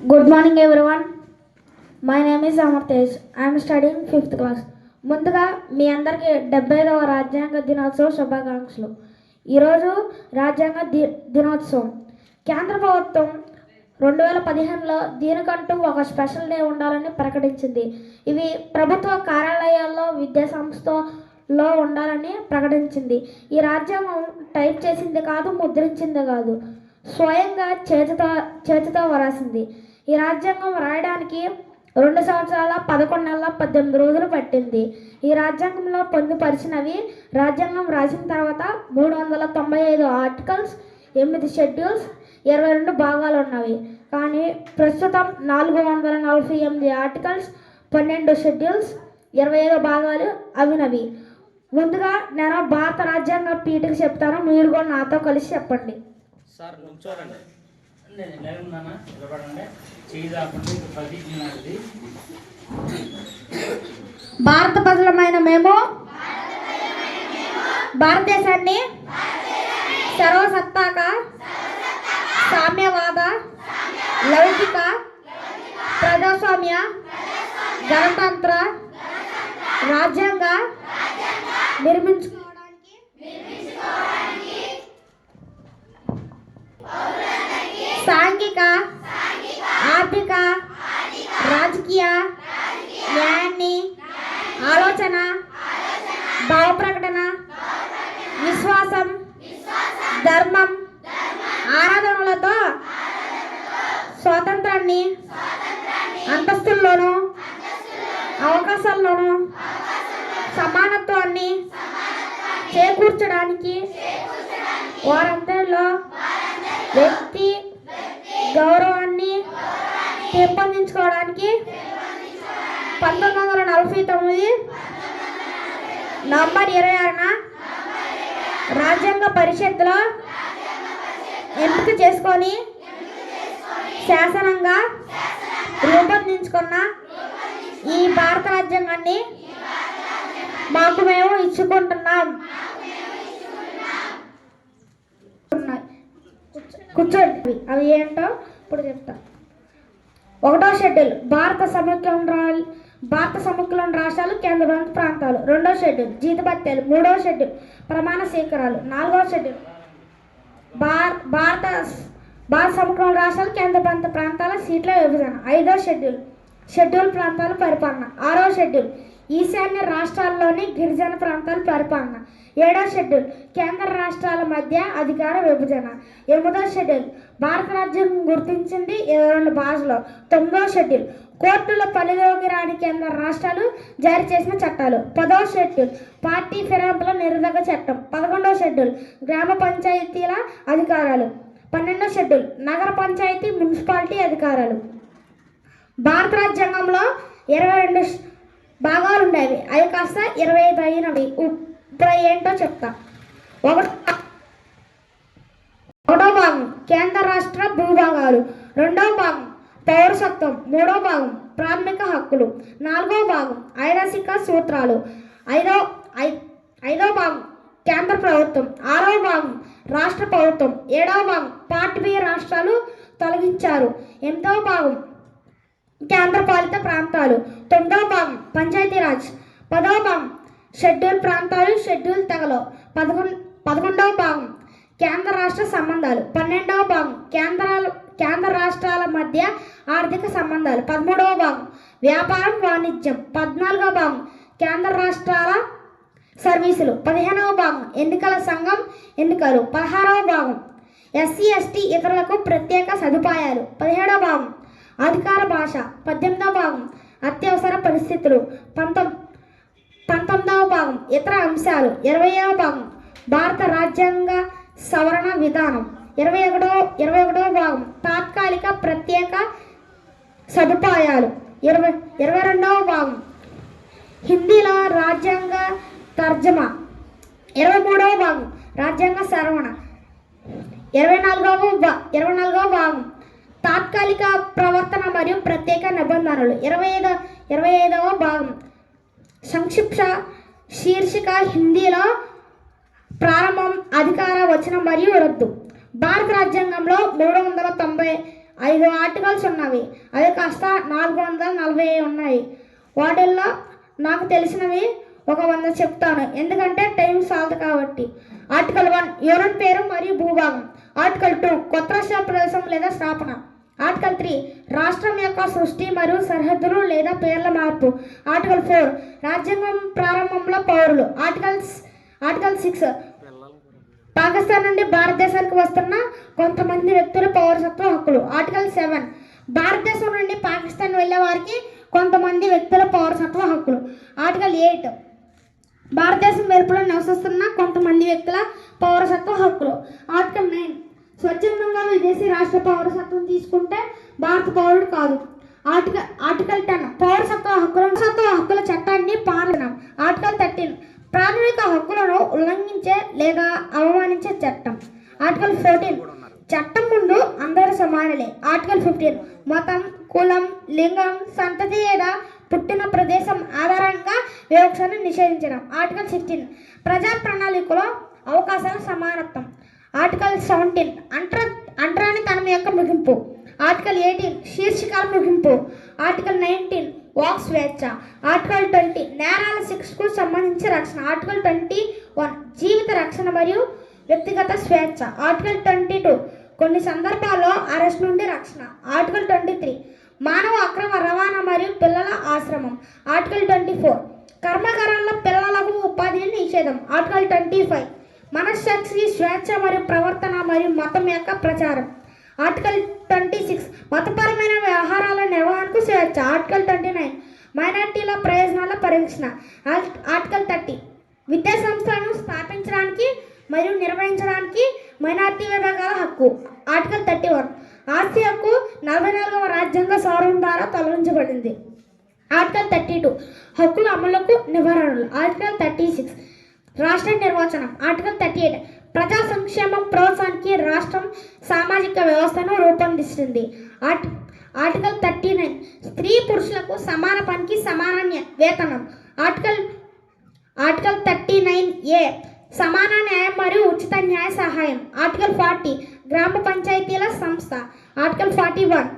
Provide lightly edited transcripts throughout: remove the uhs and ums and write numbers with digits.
Good morning everyone. My name is Amar Tej. I am studying 5th class. ముందుగా మీ అందరికీ 75వ రాజ్యాంగ దినోత్సవ శుభాకాంక్షలు. ఈరోజు రాజ్యాంగ దినోత్సవం. కేంద్ర ప్రభుత్వం 2015లో దీనికంటూ ఒక స్పెషల్ డే ఉండాలని ప్రకటించింది. ఇవి ప్రభుత్వ కార్యాలయాల్లో, విద్యా సంస్థలో ఉండాలని ప్రకటించింది. ఈ రాజ్యాంగం టైప్ చేసింది కాదు, ముద్రించింది కాదు, స్వయంగా చేతితో వ్రాసింది. ఈ రాజ్యాంగం రాయడానికి 2 సంవత్సరాల 11 నెలల 18 రోజులు పట్టింది. ఈ రాజ్యాంగంలో పొందుపరిచినవి: రాజ్యాంగం రాసిన తర్వాత 395 ఆర్టికల్స్, 8 షెడ్యూల్స్, 22 భాగాలు ఉన్నవి. కానీ ప్రస్తుతం 448 ఆర్టికల్స్, 12 షెడ్యూల్స్, 25 భాగాలు అవినవి. ముందుగా నేను భారత రాజ్యాంగ పీఠకి చెప్తాను, మీరు కూడా నాతో కలిసి చెప్పండి. సార్ నుంచోరండి, నిలబడండి, చేయి దాపండి. భారత ప్రజలమైన మేము భారతదేశాన్ని సర్వసత్తాక, సామ్యవాద, లౌకిక, ప్రజాస్వామ్య, గణతంత్ర రాజ్యాంగ నిర్మించుకోవడానికి సాంఘిక, ఆర్థిక, రాజకీయ న్యాయాన్ని, ఆలోచన, భావ ప్రకటన, విశ్వాసం, ధర్మం, ఆరాధనలతో స్వాతంత్రాన్ని, అంతస్తుల్లోనూ అవకాశాల్లోనూ సమానత్వాన్ని చేకూర్చడానికి, వారందరిలో వ్యక్తి గౌరవాన్ని పెంపొందించుకోవడానికి 1949 నవంబర్ 26న రాజ్యాంగ పరిషత్తులో ఎంపిక చేసుకొని శాసనంగా రూపొందించుకున్న ఈ భారత రాజ్యాంగాన్ని మాకు మేము ఇచ్చుకుంటున్నాం. కూర్చోండి, అవి ఏంటో ఇప్పుడు చెప్తా. 1వ షెడ్యూల్ భారత సముఖ్యలోని రాష్ట్రాలు, కేంద్రపాలిత ప్రాంతాలు. 2వ షెడ్యూల్ జీతభత్యాలు. 3వ షెడ్యూల్ ప్రమాణ స్వీకారాలు. 4వ షెడ్యూల్ భారత సముఖ్యలోని రాష్ట్రాలు, కేంద్రపాలిత ప్రాంతాల సీట్ల విభజన. 5వ షెడ్యూల్ ప్రాంతాల పరిపాలన. 6వ షెడ్యూల్ ఈశాన్య రాష్ట్రాల్లోని గిరిజన ప్రాంతాల పరిపాలన. 7వ షెడ్యూల్ కేంద్ర రాష్ట్రాల మధ్య అధికార విభజన. 8వ షెడ్యూల్ భారత రాజ్యాంగం గుర్తించింది 22 భాషలో. 9వ షెడ్యూల్ కోర్టుల పరిధిలోకి రాని కేంద్ర రాష్ట్రాలు జారీ చేసిన చట్టాలు. 10వ షెడ్యూల్ పార్టీ ఫిరాయింపుల నిరోధక చట్టం. 11వ షెడ్యూల్ గ్రామ పంచాయతీల అధికారాలు. 12వ షెడ్యూల్ నగర పంచాయతీ, మున్సిపాలిటీ అధికారాలు. భారత రాజ్యాంగంలో 22 భాగాలు ఉండేవి, అవి కాస్త 25 అయినవి. ఇప్పుడు ఏంటో చెప్తా. 1వ భాగం కేంద్ర రాష్ట్ర భూభాగాలు. 2వ భాగం పౌరసత్వం. 3వ భాగం ప్రాథమిక హక్కులు. 4వ భాగం ఐరాసిక సూత్రాలు. 5వ భాగం కేంద్ర ప్రభుత్వం. 6వ భాగం రాష్ట్ర ప్రభుత్వం. 7వ భాగం పార్ట్ బి రాష్ట్రాలు తొలగించారు. 8వ భాగం కేంద్ర పాలిత ప్రాంతాలు. 9వ భాగం పంచాయతీరాజ్. 10వ భాగం షెడ్యూల్ ప్రాంతాలు, షెడ్యూల్ తెగలు. 11వ భాగం కేంద్ర రాష్ట్ర సంబంధాలు. 12వ భాగం కేంద్ర రాష్ట్రాల మధ్య ఆర్థిక సంబంధాలు. 13వ భాగం వ్యాపారం, వాణిజ్యం. 14వ భాగం కేంద్ర రాష్ట్రాల సర్వీసులు. 15వ భాగం ఎన్నికల సంఘం, ఎన్నికలు. 16వ భాగం ఎస్సీ ఎస్టీ ఇతరులకు ప్రత్యేక సదుపాయాలు. 17వ భాగం అధికార భాష. 18వ భాగం అత్యవసర పరిస్థితులు. 19వ భాగం ఇతర అంశాలు. 20వ భాగం భారత రాజ్యాంగ సవరణ విధానం. 21వ భాగం తాత్కాలిక ప్రత్యేక సదుపాయాలు. 22వ భాగం హిందీలో రాజ్యాంగ తర్జమా. 23వ భాగం రాజ్యాంగ సవరణ. 24వ భాగం తాత్కాలిక ప్రవర్తన మరియు ప్రత్యేక నిబంధనలు. 25వ భాగం సంక్షిప్త శీర్షిక హిందీలో ప్రారంభం, అధికార వచనం మరియు రద్దు. భారత రాజ్యాంగంలో 395 ఆర్టికల్స్ ఉన్నవి. అవి కాస్త 440 ఉన్నాయి. వాటిల్లో నాకు తెలిసినవి ఒక 100 చెప్తాను, ఎందుకంటే టైం చాలదు కాబట్టి. ఆర్టికల్ 1 యూనియన్ పేరు మరియు భూభాగం. ఆర్టికల్ 2 కొత్త రాష్ట్ర ప్రవేశం లేదా స్థాపన. ఆర్టికల్ 3 రాష్ట్రం యొక్క సృష్టి మరియు సరిహద్దులు లేదా పేర్ల మార్పు. ఆర్టికల్ 4 రాజ్యాంగం ప్రారంభంలో పౌరులు. ఆర్టికల్ 6 పాకిస్తాన్ నుండి భారతదేశానికి వస్తున్న కొంతమంది వ్యక్తుల పౌరసత్వ హక్కులు. ఆర్టికల్ 7 భారతదేశం నుండి పాకిస్తాన్ వెళ్ళే వారికి కొంతమంది వ్యక్తుల పౌరసత్వ హక్కులు. ఆర్టికల్ 8 భారతదేశం వెలుపల నివసిస్తున్న కొంతమంది వ్యక్తుల పౌరసత్వ హక్కులు. ఆర్టికల్ 9 స్వచ్ఛందంగా విదేశీ రాష్ట్ర పౌరసత్వం తీసుకుంటే భారత పౌరుడు కాదు. ఆర్టికల్ 10 పౌరసత్వ హక్కుల చట్టాన్ని పాలనం. ఆర్టికల్ 13 ప్రాథమిక హక్కులను ఉల్లంఘించే లేదా అవమానించే చట్టం. ఆర్టికల్ 14 చట్టం ముందు అందరూ సమానులే. ఆర్టికల్ 15 మతం, కులం, లింగం, సంతతి లేదా పుట్టిన ప్రదేశం ఆధారంగా వివక్షను నిషేధించడం. ఆర్టికల్ 16 ప్రజా ప్రణాళికలో అవకాశాల సమానత్వం. ఆర్టికల్ 17 అంటరానితనం యొక్క ముగింపు. ఆర్టికల్ 18 శీర్షికల ముగింపు. ఆర్టికల్ 19 వాక్ స్వేచ్ఛ. ఆర్టికల్ 20 నేరాల శిక్షకు సంబంధించి రక్షణ. ఆర్టికల్ 21 జీవిత రక్షణ మరియు వ్యక్తిగత స్వేచ్ఛ. ఆర్టికల్ 22 కొన్ని సందర్భాల్లో అరెస్ట్ నుండి రక్షణ. ఆర్టికల్ 23 మానవ అక్రమ రవాణా మరియు పిల్లల ఆశ్రమం. ఆర్టికల్ 24 కర్మాగారాల్లో పిల్లలకు ఉపాధిని నిషేధం. ఆర్టికల్ 25 మనశ్శాంతి స్వేచ్ఛ మరియు ప్రవర్తన మరియు మతం యొక్క ప్రచారం. ఆర్టికల్ 26 మతపరమైన వ్యవహారాల నిర్వహణకు స్వేచ్ఛ. ఆర్టికల్ 29 మైనార్టీల ప్రయోజనాల పరిరక్షణ. ఆర్టికల్ 30 విద్యా సంస్థలను స్థాపించడానికి మరియు నిర్వహించడానికి మైనార్టీ విభాగాల హక్కు. ఆర్టికల్ 31 ఆస్తి హక్కు 44వ రాజ్యాంగ సవరణ ద్వారా తొలగించబడింది. ఆర్టికల్ 32 హక్కుల అమలుకు నివారణలు. ఆర్టికల్ 36 రాష్ట్ర నిర్వచనం. ఆర్టికల్ 38 ప్రజా సంక్షేమం ప్రోత్సాహానికి రాష్ట్రం సామాజిక వ్యవస్థను రూపొందిస్తుంది. ఆర్టికల్ 39 స్త్రీ పురుషులకు సమాన పనికి సమాన వేతనం. ఆర్టికల్ 39A సమాన న్యాయం మరియు ఉచిత న్యాయ సహాయం. ఆర్టికల్ 40 గ్రామ పంచాయతీల సంస్థ. ఆర్టికల్ 41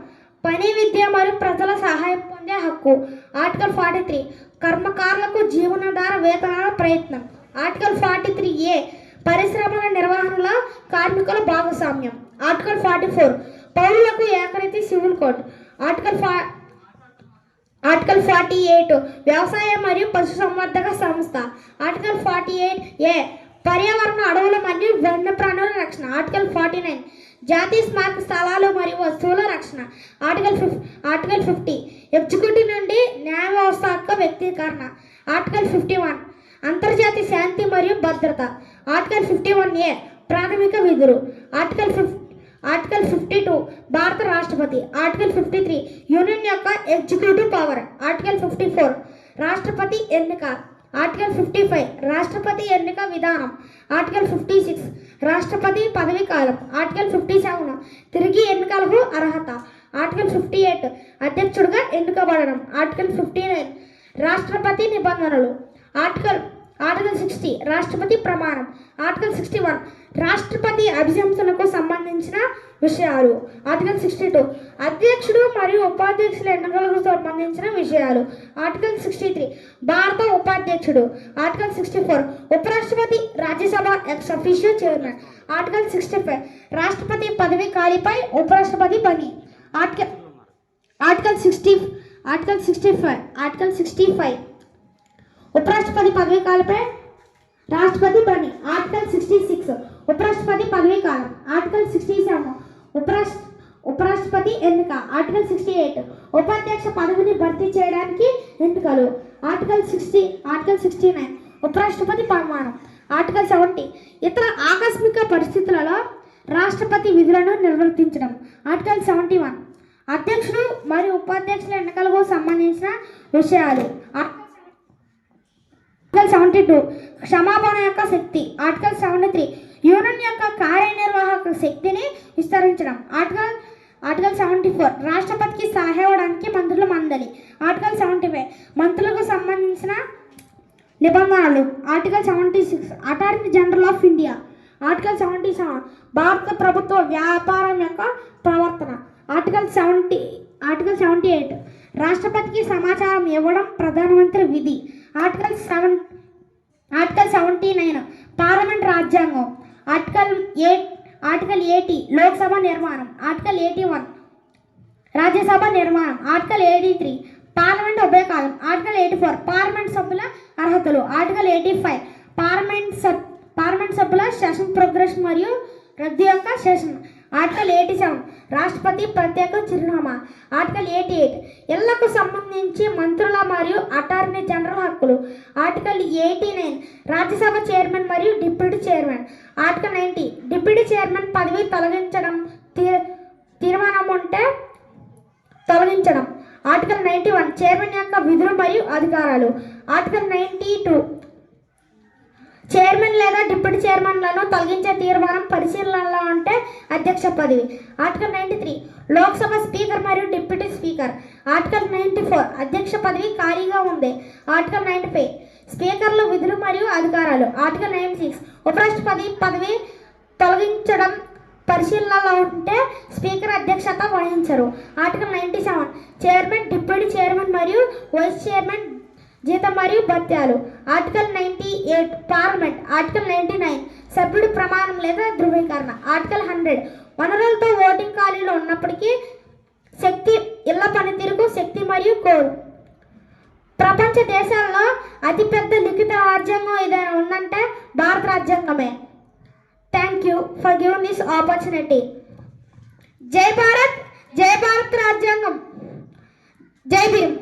పని విద్య మరియు ప్రజల సహాయం పొందే హక్కు. ఆర్టికల్ 43 కర్మకారులకు జీవనాధార వేతనాల ప్రయత్నం. ఆర్టికల్ 43A పరిశ్రమల నిర్వహణలో కార్మికుల భాగస్వామ్యం. ఆర్టికల్ 44 పౌరులకు ఏకరీతి సివిల్ కోడ్. ఆర్టికల్ 48 వ్యవసాయ మరియు పశుసంవర్ధక సంస్థ. ఆర్టికల్ 48A పర్యావరణ అడవుల మరియు వన్యప్రాణుల రక్షణ. ఆర్టికల్ 49 జాతీయ స్మారక స్థలాలు మరియు వస్తువుల రక్షణ. ఆర్టికల్ 50 ఎగ్జిక్యూటివ్ నుండి న్యాయ వ్యవస్థ యొక్క వ్యక్తీకరణ. ఆర్టికల్ 51 అంతర్జాతీయ శాంతి మరియు భద్రత. ఆర్టికల్ 51A ప్రాథమిక విధులు. ఆర్టికల్ 52 భారత రాష్ట్రపతి. ఆర్టికల్ 53 యూనియన్ యొక్క ఎగ్జిక్యూటివ్ పవర్. ఆర్టికల్ 54 రాష్ట్రపతి ఎన్నిక. ఆర్టికల్ 55 రాష్ట్రపతి ఎన్నిక విధానం. ఆర్టికల్ 56 రాష్ట్రపతి పదవీ కాలం. ఆర్టికల్ 57 తిరిగి ఎన్నికలకు అర్హత. ఆర్టికల్ 58 అధ్యక్షుడిగా ఎన్నుకోబడడం. ఆర్టికల్ 59 రాష్ట్రపతి నిబంధనలు. ఆర్టికల్ 60 రాష్ట్రపతి ప్రమాణం. ఆర్టికల్ 61 రాష్ట్రపతి అభిశంసనకు సంబంధించిన విషయాలు. ఆర్టికల్ 62 అధ్యక్షుడు మరియు ఉపాధ్యక్షుల ఎన్నికలకు సంబంధించిన విషయాలు. ఆర్టికల్ 63 భారత ఉపాధ్యక్షుడు. ఆర్టికల్ 64 ఉపరాష్ట్రపతి Rajya Sabha ex officio chairman. Article 65 రాష్ట్రపతి పదవి ఖాళీపై ఉపరాష్ట్రపతి పని. ఆర్టికల్ 65 ఉపరాష్ట్రపతి పదవీ కాలంపై రాష్ట్రపతి పని. ఆర్టికల్ 66 ఉపరాష్ట్రపతి పదవీ కాలం. ఆర్టికల్ 67 ఉపరాష్ట్రపతి ఎన్నిక. ఆర్టికల్ 68 ఉపాధ్యక్ష పదవిని భర్తీ చేయడానికి ఎన్నికలు. ఆర్టికల్ 69 ఉపరాష్ట్రపతి ప్రమాణం. ఆర్టికల్ 70 ఇతర ఆకస్మిక పరిస్థితులలో రాష్ట్రపతి విధులను నిర్వర్తించడం. ఆర్టికల్ 71 అధ్యక్షుడు మరియు ఉపాధ్యక్షుల ఎన్నికలకు సంబంధించిన విషయాలు. ఆర్టికల్ 72 క్షమాపణ యొక్క శక్తి. ఆర్టికల్ 73 యూనియన్ యొక్క కార్యనిర్వాహక శక్తిని విస్తరించడం. ఆర్టికల్ 74 రాష్ట్రపతికి సలహా ఇవ్వడానికి మంత్రుల మండలి. ఆర్టికల్ 75 మంత్రులకు సంబంధించిన నిబంధనలు. Article 76 attorney general of India. Article 77 భారత ప్రభుత్వ వ్యాపారం యొక్క ప్రవర్తన. ఆర్టికల్ 78 రాష్ట్రపతికి సమాచారం ఇవ్వడం ప్రధానమంత్రి విధి. ఆర్టికల్ 79 పార్లమెంట్ రాజ్యాంగం. ఆర్టికల్ 80 లోక్సభ నిర్మాణం. ఆర్టికల్ 81 రాజ్యసభ నిర్మాణం. ఆర్టికల్ 83 పార్లమెంట్ ఉభయకాలం. ఆర్టికల్ 84 పార్లమెంట్ సభ్యుల అర్హతలు. ఆర్టికల్ 85 పార్లమెంట్ సభ్యుల సెషన్ ప్రోగ్రెస్ మరియు రద్దు యొక్క సెషన్. ఆర్టికల్ 87 రాష్ట్రపతి ప్రత్యేక చిరునామా. ఆర్టికల్ 88 ఇళ్లకు సంబంధించి మంత్రుల మరియు అటార్నీ జనరల్ హక్కులు. ఆర్టికల్ 89 రాజ్యసభ చైర్మన్ మరియు deputy chairman. Article 90 deputy chairman పదవి తొలగించడం తీర్మానం ఉంటే తొలగించడం. ఆర్టికల్ 91 చైర్మన్ యొక్క విధులు మరియు అధికారాలు. ఆర్టికల్ 92 చైర్మన్ లేదా డిప్యూటీ చైర్మన్లను తొలగించే తీర్మానం పరిశీలనలో ఉంటే అధ్యక్ష పదవి. ఆర్టికల్ 93 లోక్సభ స్పీకర్ మరియు డిప్యూటీ స్పీకర్. ఆర్టికల్ 94 అధ్యక్ష పదవి ఖాళీగా ఉంది. ఆర్టికల్ 95 స్పీకర్ల విధులు మరియు అధికారాలు. ఆర్టికల్ 96 ఉపరాష్ట్రపతి పదవి తొలగించడం పరిశీలనలో ఉంటే స్పీకర్ అధ్యక్షత వహించరు. ఆర్టికల్ 97 చైర్మన్, డిప్యూటీ చైర్మన్ మరియు వైస్ చైర్మన్ జీతం మరియు భత్యాలు. Article 98 parliament. ఆర్టికల్ 99 సభ్యుడి ప్రమాణం లేదా ధృవీకరణ. ఆర్టికల్ 100 వనరులతో ఓటింగ్ ఖాళీలు ఉన్నప్పటికీ శక్తి ఇళ్ల పనితీరుకు శక్తి మరియు కోడ్. ప్రపంచ దేశాల్లో అతిపెద్ద లిఖిత రాజ్యాంగం ఏదైనా ఉందంటే భారత రాజ్యాంగమే. Thank you for giving this opportunity. జై భారత్ రాజ్యాంగం. జై భీమ్.